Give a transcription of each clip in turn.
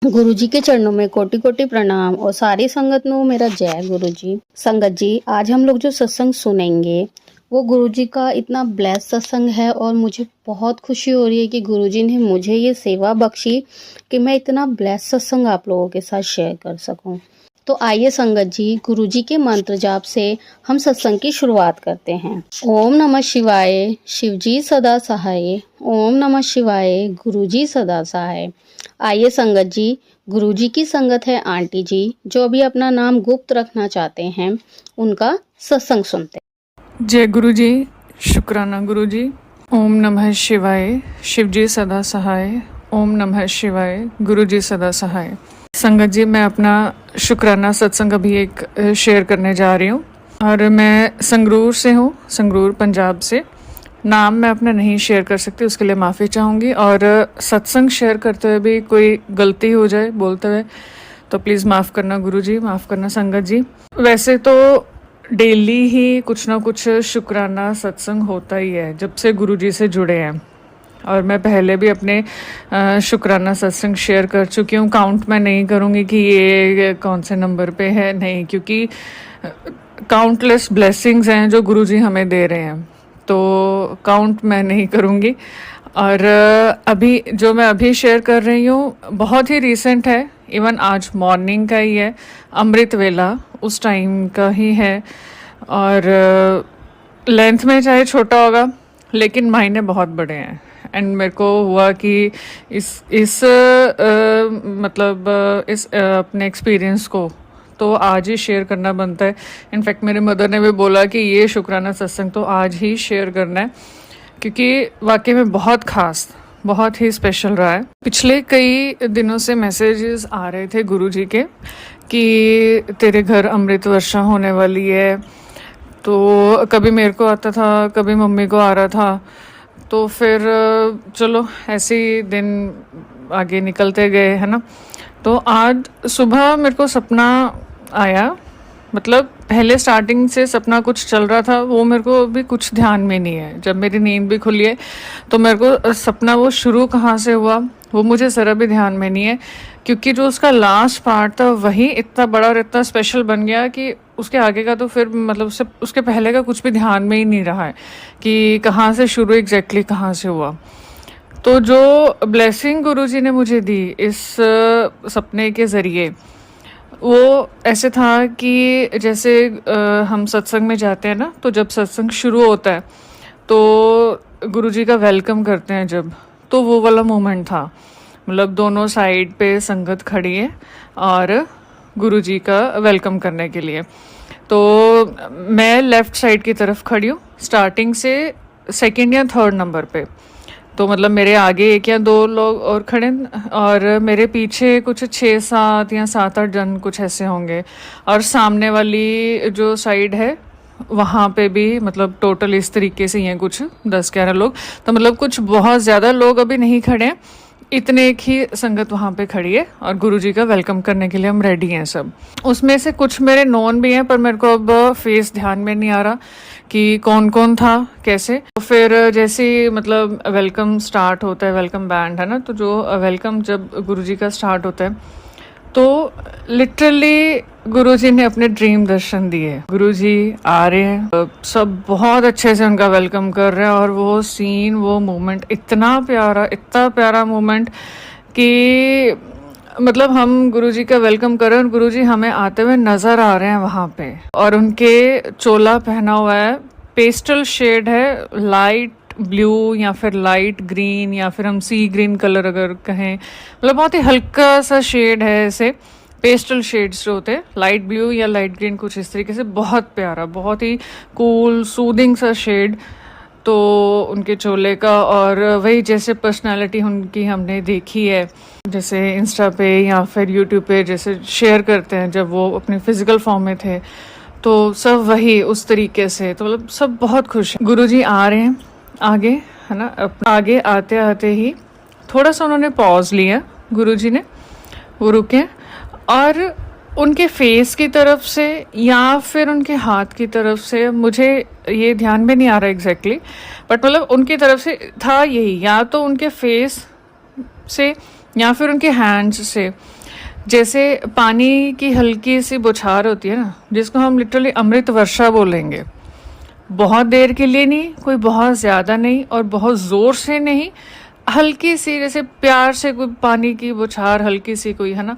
गुरुजी के चरणों में कोटि कोटि प्रणाम और सारी संगत नो मेरा जय गुरुजी। संगत जी, आज हम लोग जो सत्संग सुनेंगे वो गुरुजी का इतना ब्लेस सत्संग है और मुझे बहुत खुशी हो रही है कि गुरुजी ने मुझे ये सेवा बख्शी कि मैं इतना ब्लेस सत्संग आप लोगों के साथ शेयर कर सकूं। तो आइए संगत जी, गुरुजी के मंत्र जाप से हम सत्संग की शुरुआत करते हैं। ओम नमः शिवाय, शिवजी सदा सहाय। ओम नमः शिवाय, गुरुजी सदा सहाय। आइए संगत जी, गुरुजी की संगत है आंटी जी, जो अभी अपना नाम गुप्त रखना चाहते हैं, उनका सत्संग सुनते हैं। जय गुरु जी, शुक्राना गुरु जी। ओम नमः शिवाय, शिवजी सदा सहाय। ओम नमः शिवाय, गुरु जी सदा सहाय। संगत जी, मैं अपना शुक्राना सत्संग अभी एक शेयर करने जा रही हूँ और मैं संगरूर से हूँ, संगरूर पंजाब से। नाम मैं अपना नहीं शेयर कर सकती, उसके लिए माफ़ी चाहूँगी। और सत्संग शेयर करते हुए भी कोई गलती हो जाए बोलते हुए तो प्लीज़ माफ़ करना गुरु जी, माफ़ करना संगत जी। वैसे तो डेली ही कुछ ना कुछ शुक्राना सत्संग होता ही है जब से गुरु जी से जुड़े हैं, और मैं पहले भी अपने शुक्राना सत्संग शेयर कर चुकी हूँ। काउंट मैं नहीं करूँगी कि ये कौन से नंबर पे है, नहीं, क्योंकि काउंटलेस ब्लेसिंग्स हैं जो गुरु जी हमें दे रहे हैं, तो काउंट मैं नहीं करूँगी। और अभी जो मैं अभी शेयर कर रही हूँ बहुत ही रीसेंट है, इवन आज मॉर्निंग का ही है, अमृत वेला उस टाइम का ही है। और लेंथ में चाहे छोटा होगा लेकिन मायने बहुत बड़े हैं। एंड मेरे को हुआ कि इस अपने एक्सपीरियंस को तो आज ही शेयर करना बनता है। इनफैक्ट मेरे मदर ने भी बोला कि ये शुक्राना सत्संग तो आज ही शेयर करना है, क्योंकि वाकई में बहुत खास, बहुत ही स्पेशल रहा है। पिछले कई दिनों से मैसेजेस आ रहे थे गुरुजी के कि तेरे घर अमृत वर्षा होने वाली है, तो कभी मेरे को आता था, कभी मम्मी को आ रहा था। तो फिर चलो ऐसे ही दिन आगे निकलते गए, है ना। तो आज सुबह मेरे को सपना आया, मतलब पहले स्टार्टिंग से सपना कुछ चल रहा था, वो मेरे को अभी कुछ ध्यान में नहीं है। जब मेरी नींद भी खुली है तो मेरे को सपना वो शुरू कहाँ से हुआ वो मुझे ज़रा भी ध्यान में नहीं है, क्योंकि जो उसका लास्ट पार्ट था वही इतना बड़ा और इतना स्पेशल बन गया कि उसके आगे का तो फिर मतलब उसके पहले का कुछ भी ध्यान में ही नहीं रहा है कि कहाँ से शुरू एग्जैक्टली कहाँ से हुआ। तो जो ब्लेसिंग गुरुजी ने मुझे दी इस सपने के ज़रिए, वो ऐसे था कि जैसे हम सत्संग में जाते हैं ना, तो जब सत्संग शुरू होता है तो गुरुजी का वेलकम करते हैं जब, तो वो वाला मोमेंट था। मतलब दोनों साइड पे संगत खड़ी है और गुरुजी का वेलकम करने के लिए। तो मैं लेफ़्ट साइड की तरफ खड़ी हूँ, स्टार्टिंग से सेकंड या थर्ड नंबर पे। तो मतलब मेरे आगे एक या दो लोग और खड़े और मेरे पीछे कुछ 6-7 या 7-8 जन कुछ ऐसे होंगे। और सामने वाली जो साइड है वहाँ पे भी मतलब टोटल इस तरीके से ही हैं कुछ 10-11 लोग। तो मतलब कुछ बहुत ज़्यादा लोग अभी नहीं खड़े हैं, इतने एक ही संगत वहाँ पे खड़ी है और गुरुजी का वेलकम करने के लिए हम रेडी हैं सब। उसमें से कुछ मेरे नोन भी हैं, पर मेरे को अब फेस ध्यान में नहीं आ रहा कि कौन कौन था कैसे। तो फिर जैसे मतलब वेलकम स्टार्ट होता है, वेलकम बैंड है ना, तो जो वेलकम जब गुरुजी का स्टार्ट होता है तो लिटरली गुरुजी ने अपने ड्रीम दर्शन दिए। गुरुजी आ रहे हैं, सब बहुत अच्छे से उनका वेलकम कर रहे हैं, और वो सीन, वो मोमेंट इतना प्यारा मोमेंट कि मतलब हम गुरुजी का वेलकम कर रहे हैं और गुरुजी हमें आते हुए नज़र आ रहे हैं वहाँ पे। और उनके चोला पहना हुआ है, पेस्टल शेड है, लाइट ब्लू या फिर लाइट ग्रीन या फिर हम सी ग्रीन कलर अगर कहें, मतलब बहुत ही हल्का सा शेड है। ऐसे पेस्टल शेड्स जो होते हैं, लाइट ब्लू या लाइट ग्रीन, कुछ इस तरीके से, बहुत प्यारा, बहुत ही कूल सूदिंग सा शेड तो उनके चोले का। और वही जैसे पर्सनालिटी उनकी हमने देखी है, जैसे इंस्टा पे या फिर यूट्यूब पे जैसे शेयर करते हैं जब वो अपने फिजिकल फॉर्म में थे, तो सब वही उस तरीके से। तो मतलब सब बहुत खुश हैं। गुरुजी आ रहे हैं आगे, है ना। आगे आते आते ही थोड़ा सा उन्होंने पॉज लिया गुरुजी ने, वो रुके और उनके फेस की तरफ से या फिर उनके हाथ की तरफ से, मुझे ये ध्यान में नहीं आ रहा एग्जैक्टली, बट मतलब उनकी तरफ से था यही, या तो उनके फेस से या फिर उनके हैंड्स से, जैसे पानी की हल्की सी बौछार होती है ना, जिसको हम लिटरली अमृत वर्षा बोलेंगे। बहुत देर के लिए नहीं, कोई बहुत ज़्यादा नहीं और बहुत ज़ोर से नहीं, हल्की सी, जैसे प्यार से कोई पानी की बौछार हल्की सी कोई है ना,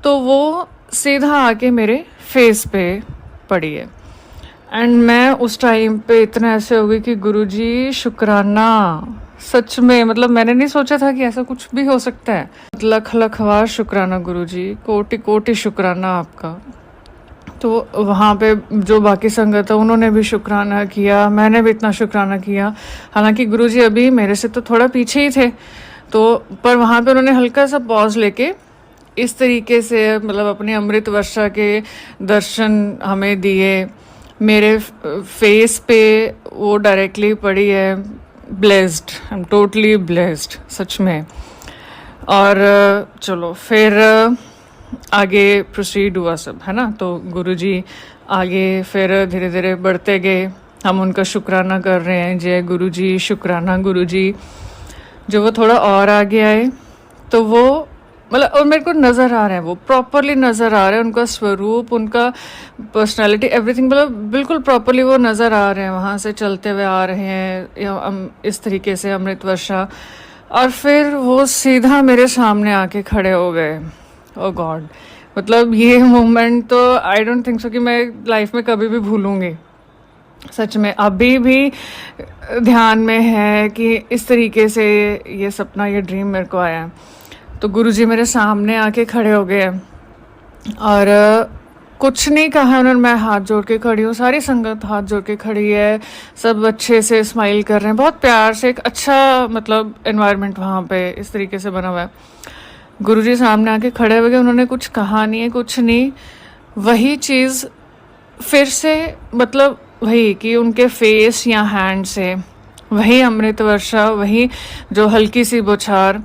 तो वो सीधा आके मेरे फेस पे पड़ी है। एंड मैं उस टाइम पे इतना ऐसे हो गई कि गुरुजी शुक्राना, सच में, मतलब मैंने नहीं सोचा था कि ऐसा कुछ भी हो सकता है। लख लखवार शुक्राना गुरुजी, कोटि कोटि शुक्राना आपका। तो वहाँ पे जो बाकी संगत है उन्होंने भी शुक्राना किया, मैंने भी इतना शुक्राना किया। हालांकि गुरुजी अभी मेरे से तो थोड़ा पीछे ही थे, तो पर वहाँ पे उन्होंने हल्का सा पॉज लेके इस तरीके से, मतलब अपनी अमृत वर्षा के दर्शन हमें दिए। मेरे फेस पे वो डायरेक्टली पड़ी है। Blessed, I am totally blessed, सच में। और चलो फिर आगे प्रोसीड हुआ सब, है ना। तो गुरुजी आगे फिर धीरे धीरे बढ़ते गए, हम उनका शुक्राना कर रहे हैं, जय गुरुजी, शुक्राना गुरुजी। जो वो थोड़ा और आगे आए तो वो, मतलब, और मेरे को नज़र आ रहा है, वो प्रॉपरली नज़र आ रहा है, उनका स्वरूप, उनका पर्सनालिटी, एवरीथिंग, मतलब बिल्कुल प्रॉपरली वो नज़र आ रहे हैं। वहाँ से चलते हुए आ रहे हैं इस तरीके से अमृत वर्षा, और फिर वो सीधा मेरे सामने आके खड़े हो गए। ओ गॉड, मतलब ये मोमेंट तो आई डोंट थिंक सो कि मैं लाइफ में कभी भी भूलूंगी। सच में अभी भी ध्यान में है कि इस तरीके से ये सपना, ये ड्रीम मेरे को आया। तो गुरुजी मेरे सामने आके खड़े हो गए और कुछ नहीं कहा उन्होंने। मैं हाथ जोड़ के खड़ी हूँ, सारी संगत हाथ जोड़ के खड़ी है, सब अच्छे से स्माइल कर रहे हैं, बहुत प्यार से। एक अच्छा, मतलब एनवायरनमेंट वहाँ पे इस तरीके से बना हुआ है। गुरुजी सामने आके खड़े हो गए, उन्होंने कुछ कहा नहीं है, कुछ नहीं। वही चीज़ फिर से, मतलब वही कि उनके फेस या हैंड से वही अमृत वर्षा, वही जो हल्की सी बौछार,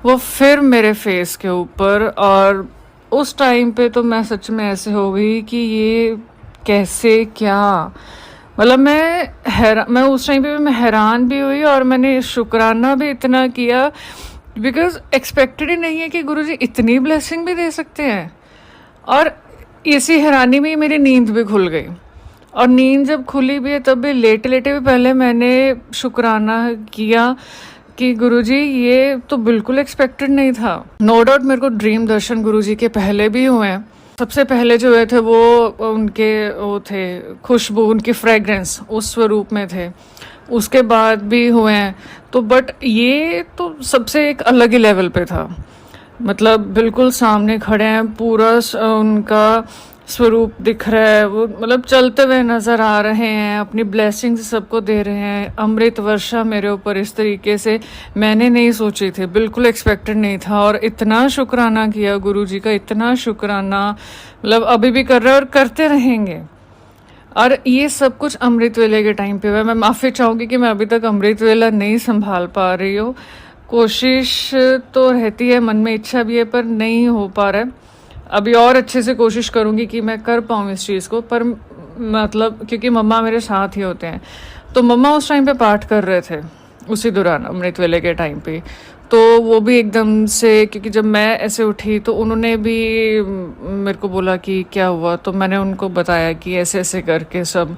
वो फिर मेरे फेस के ऊपर। और उस टाइम पे तो मैं सच में ऐसे हो गई कि ये कैसे, क्या, मतलब मैं उस टाइम पे मैं हैरान भी हुई और मैंने शुक्राना भी इतना किया, बिकॉज एक्सपेक्टेड ही नहीं है कि गुरुजी इतनी ब्लेसिंग भी दे सकते हैं। और इसी हैरानी में ही मेरी नींद भी खुल गई। और नींद जब खुली भी है तब भी लेटे लेटे भी पहले मैंने शुक्राना किया कि गुरुजी ये तो बिल्कुल एक्सपेक्टेड नहीं था। नो डाउट मेरे को ड्रीम दर्शन गुरुजी के पहले भी हुए हैं। सबसे पहले जो हुए थे वो उनके वो थे खुशबू, उनकी फ्रेग्रेंस उस स्वरूप में थे, उसके बाद भी हुए हैं। तो बट ये तो सबसे एक अलग ही लेवल पे था, मतलब बिल्कुल सामने खड़े हैं, पूरा उनका स्वरूप दिख रहा है, वो मतलब चलते हुए नज़र आ रहे हैं, अपनी ब्लेसिंग्स सबको दे रहे हैं। अमृत वर्षा मेरे ऊपर इस तरीके से मैंने नहीं सोची थी, बिल्कुल एक्सपेक्टेड नहीं था। और इतना शुक्राना किया गुरुजी का, इतना शुक्राना, मतलब अभी भी कर रहे हैं और करते रहेंगे। और ये सब कुछ अमृत वेले के टाइम पे हुआ। मैं माफ़ी चाहूँगी कि मैं अभी तक अमृत वेला नहीं संभाल पा रही हूँ। कोशिश तो रहती है, मन में इच्छा भी है, पर नहीं हो पा रहा है। अभी और अच्छे से कोशिश करूँगी कि मैं कर पाऊँ इस चीज़ को। पर मतलब क्योंकि मम्मा मेरे साथ ही होते हैं, तो मम्मा उस टाइम पे पाठ कर रहे थे उसी दौरान अमृत वेले के टाइम पे। तो वो भी एकदम से, क्योंकि जब मैं ऐसे उठी तो उन्होंने भी मेरे को बोला कि क्या हुआ, तो मैंने उनको बताया कि ऐसे ऐसे करके सब।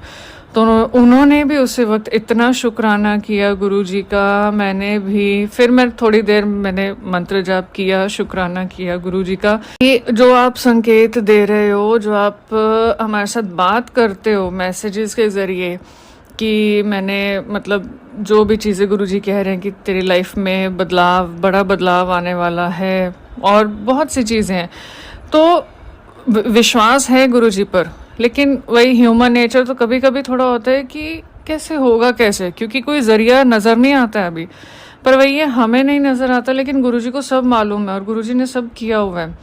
तो उन्होंने भी उसी वक्त इतना शुक्राना किया गुरुजी का। मैंने भी फिर मैं थोड़ी देर मैंने मंत्र जाप किया, शुक्राना किया गुरुजी का कि जो आप संकेत दे रहे हो, जो आप हमारे साथ बात करते हो मैसेजेस के ज़रिए, कि मैंने मतलब जो भी चीज़ें गुरुजी कह रहे हैं कि तेरी लाइफ में बदलाव, बड़ा बदलाव आने वाला है और बहुत सी चीज़ें हैं, तो विश्वास है गुरुजी पर। लेकिन वही ह्यूमन नेचर तो कभी कभी थोड़ा होता है कि कैसे होगा, कैसे, क्योंकि कोई ज़रिया नज़र नहीं आता है अभी। पर वही है, हमें नहीं नज़र आता, लेकिन गुरुजी को सब मालूम है और गुरुजी ने सब किया हुआ है।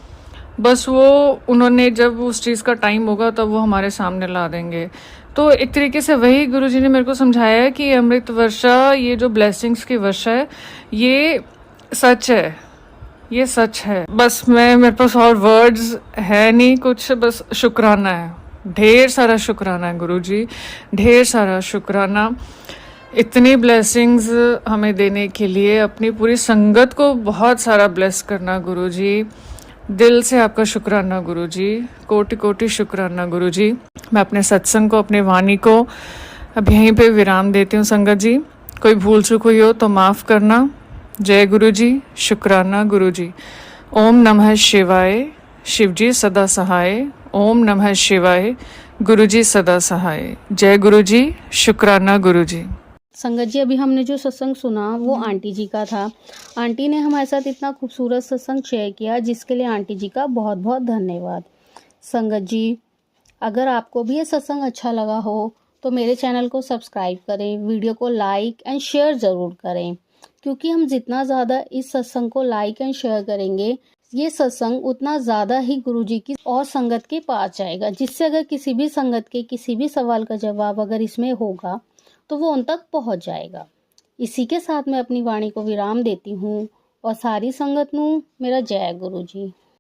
बस वो उन्होंने जब उस चीज़ का टाइम होगा तब वो हमारे सामने ला देंगे। तो एक तरीके से वही गुरुजी ने मेरे को समझाया है कि अमृत वर्षा, ये जो ब्लेसिंग्स की वर्षा है, ये सच है, ये सच है। बस मेरे पास और वर्ड्स है नहीं कुछ, बस शुक्राना है, ढेर सारा शुक्राना है गुरुजी, ढेर सारा शुक्राना। इतनी ब्लेसिंग्स हमें देने के लिए अपनी पूरी संगत को बहुत सारा ब्लेस करना गुरुजी। दिल से आपका शुक्राना गुरुजी, कोटि कोटि शुक्राना गुरुजी। मैं अपने सत्संग को, अपने वाणी को अब यहीं पे विराम देती हूँ संगत जी। कोई भूल चूक हुई हो तो माफ़ करना। जय गुरुजी, शुक्राना गुरुजी। ओम नमः शिवाय, शिवजी सदा सहाय। ओम नमः शिवाय, गुरुजी सदा सहाय। जय गुरुजी, शुक्राना गुरुजी। संगत जी, अभी हमने जो सत्संग सुना वो आंटी जी का था। आंटी ने हमारे साथ इतना खूबसूरत सत्संग शेयर किया, जिसके लिए आंटी जी का बहुत बहुत धन्यवाद। संगत जी, अगर आपको भी ये सत्संग अच्छा लगा हो तो मेरे चैनल को सब्सक्राइब करें, वीडियो को लाइक एंड शेयर ज़रूर करें, क्योंकि हम जितना ज़्यादा इस सत्संग को लाइक एंड शेयर करेंगे, ये सत्संग उतना ज़्यादा ही गुरुजी की और संगत के पास जाएगा, जिससे अगर किसी भी संगत के किसी भी सवाल का जवाब अगर इसमें होगा तो वो उन तक पहुंच जाएगा। इसी के साथ मैं अपनी वाणी को विराम देती हूँ और सारी संगत नू मेरा जय गुरु जी।